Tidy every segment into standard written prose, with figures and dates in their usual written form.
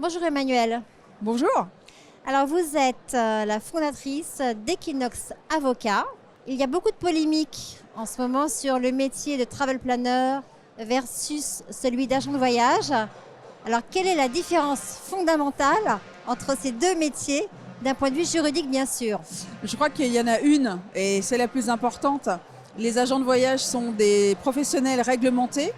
Bonjour Emmanuelle. Bonjour. Alors vous êtes la fondatrice d'Equinox Avocat. Il y a beaucoup de polémiques en ce moment sur le métier de travel planner versus celui d'agent de voyage. Alors quelle est la différence fondamentale entre ces deux métiers d'un point de vue juridique bien sûr? Je crois qu'il y en a une et c'est la plus importante. Les agents de voyage sont des professionnels réglementés,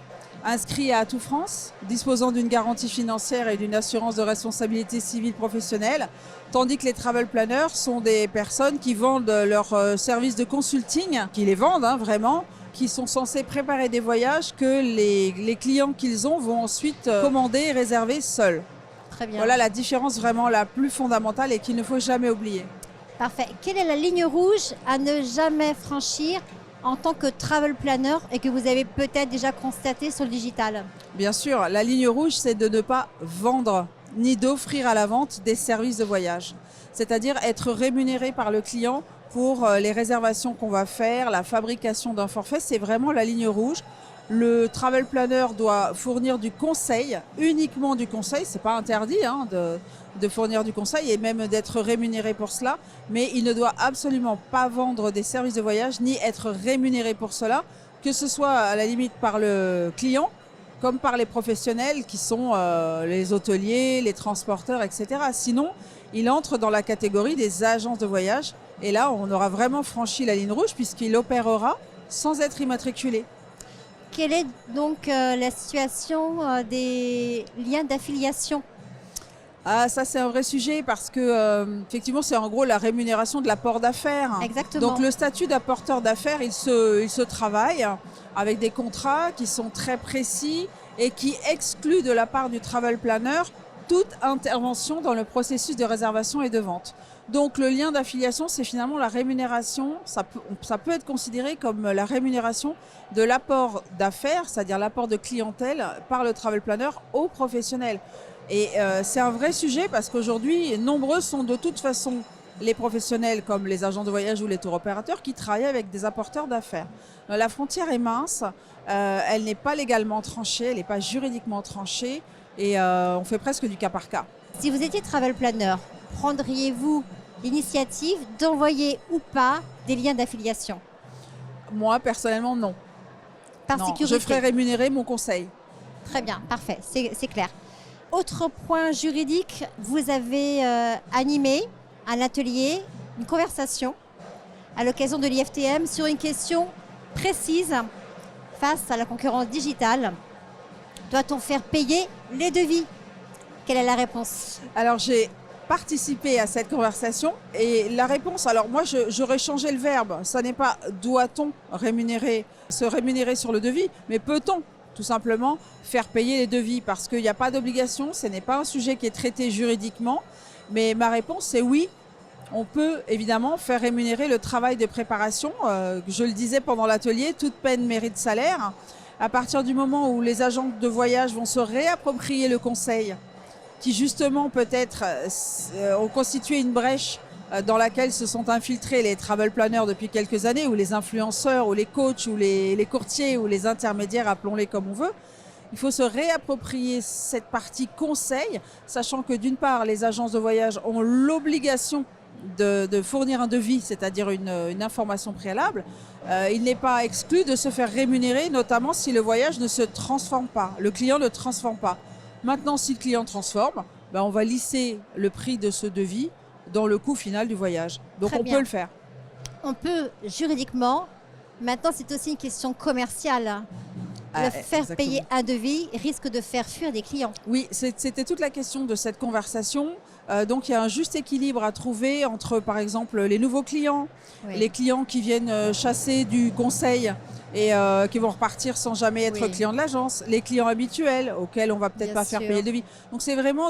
inscrits à Atout France, disposant d'une garantie financière et d'une assurance de responsabilité civile professionnelle, tandis que les travel planners sont des personnes qui vendent leurs services de consulting, qui les vendent vraiment, qui sont censés préparer des voyages que les clients qu'ils ont vont ensuite commander et réserver seuls. Très bien. Voilà la différence vraiment la plus fondamentale et qu'il ne faut jamais oublier. Parfait. Quelle est la ligne rouge à ne jamais franchir en tant que travel planner et que vous avez peut-être déjà constaté sur le digital? Bien sûr, la ligne rouge, c'est de ne pas vendre ni d'offrir à la vente des services de voyage. C'est-à-dire être rémunéré par le client pour les réservations qu'on va faire, la fabrication d'un forfait, c'est vraiment la ligne rouge. Le travel planner doit fournir du conseil, uniquement du conseil, c'est pas interdit de fournir du conseil et même d'être rémunéré pour cela, mais il ne doit absolument pas vendre des services de voyage ni être rémunéré pour cela, que ce soit à la limite par le client comme par les professionnels qui sont les hôteliers, les transporteurs, etc. Sinon, il entre dans la catégorie des agences de voyage et là, on aura vraiment franchi la ligne rouge puisqu'il opérera sans être immatriculé. Quelle est donc la situation des liens d'affiliation? Ah, ça c'est un vrai sujet parce que effectivement c'est en gros la rémunération de l'apport d'affaires. Exactement. Donc le statut d'apporteur d'affaires, il se travaille avec des contrats qui sont très précis et qui excluent de la part du travel planner toute intervention dans le processus de réservation et de vente. Donc le lien d'affiliation, c'est finalement la rémunération, ça peut être considéré comme la rémunération de l'apport d'affaires, c'est-à-dire l'apport de clientèle par le travel planner aux professionnels. Et c'est un vrai sujet parce qu'aujourd'hui, nombreux sont de toute façon les professionnels comme les agents de voyage ou les tour opérateurs qui travaillent avec des apporteurs d'affaires. La frontière est mince, elle n'est pas légalement tranchée, elle n'est pas juridiquement tranchée et on fait presque du cas par cas. Si vous étiez travel planner, prendriez-vous l'initiative d'envoyer ou pas des liens d'affiliation? Moi, personnellement, non. Par Non, sécurité. je ferai rémunérer mon conseil. Très bien, parfait, c'est clair. Autre point juridique, vous avez animé un atelier, une conversation à l'occasion de l'IFTM sur une question précise face à la concurrence digitale. Doit-on faire payer les devis? Quelle est la réponse? Alors, j'ai participé à cette conversation et la réponse, alors moi, j'aurais changé le verbe. Ça n'est pas doit-on se rémunérer sur le devis, mais peut-on tout simplement faire payer les devis parce qu'il n'y a pas d'obligation, ce n'est pas un sujet qui est traité juridiquement, mais ma réponse c'est oui, on peut évidemment faire rémunérer le travail de préparation. Je le disais pendant l'atelier, toute peine mérite salaire. À partir du moment où les agents de voyage vont se réapproprier le conseil, qui justement peut-être ont constitué une brèche dans laquelle se sont infiltrés les travel planners depuis quelques années, ou les influenceurs, ou les coachs, ou les courtiers, ou les intermédiaires, appelons-les comme on veut. Il faut se réapproprier cette partie conseil, sachant que d'une part, les agences de voyage ont l'obligation de fournir un devis, c'est-à-dire une information préalable. Il n'est pas exclu de se faire rémunérer, notamment si le voyage ne se transforme pas, le client ne transforme pas. Maintenant, si le client transforme, on va lisser le prix de ce devis dans le coût final du voyage. Donc on peut le faire. On peut juridiquement. Maintenant, c'est aussi une question commerciale. Faire payer un devis risque de faire fuir des clients. Oui, c'était toute la question de cette conversation. Donc il y a un juste équilibre à trouver entre, par exemple, les nouveaux clients, les clients qui viennent chasser du conseil et qui vont repartir sans jamais être clients de l'agence, les clients habituels auxquels on va peut-être pas faire payer le devis. Donc c'est vraiment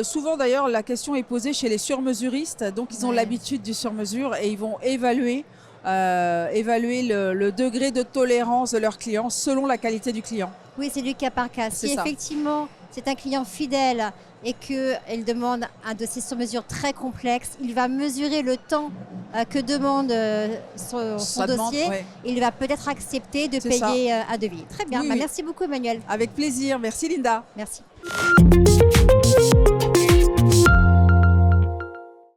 souvent d'ailleurs la question est posée chez les surmesuristes, donc ils ont l'habitude du sur-mesure et ils vont évaluer le degré de tolérance de leurs clients selon la qualité du client. Oui, c'est du cas par cas. Si effectivement c'est un client fidèle et qu'il demande un dossier sur mesure très complexe, il va mesurer le temps que demande son dossier et il va peut-être accepter de payer un devis. Très bien, merci beaucoup Emmanuelle. Avec plaisir, merci Linda. Merci.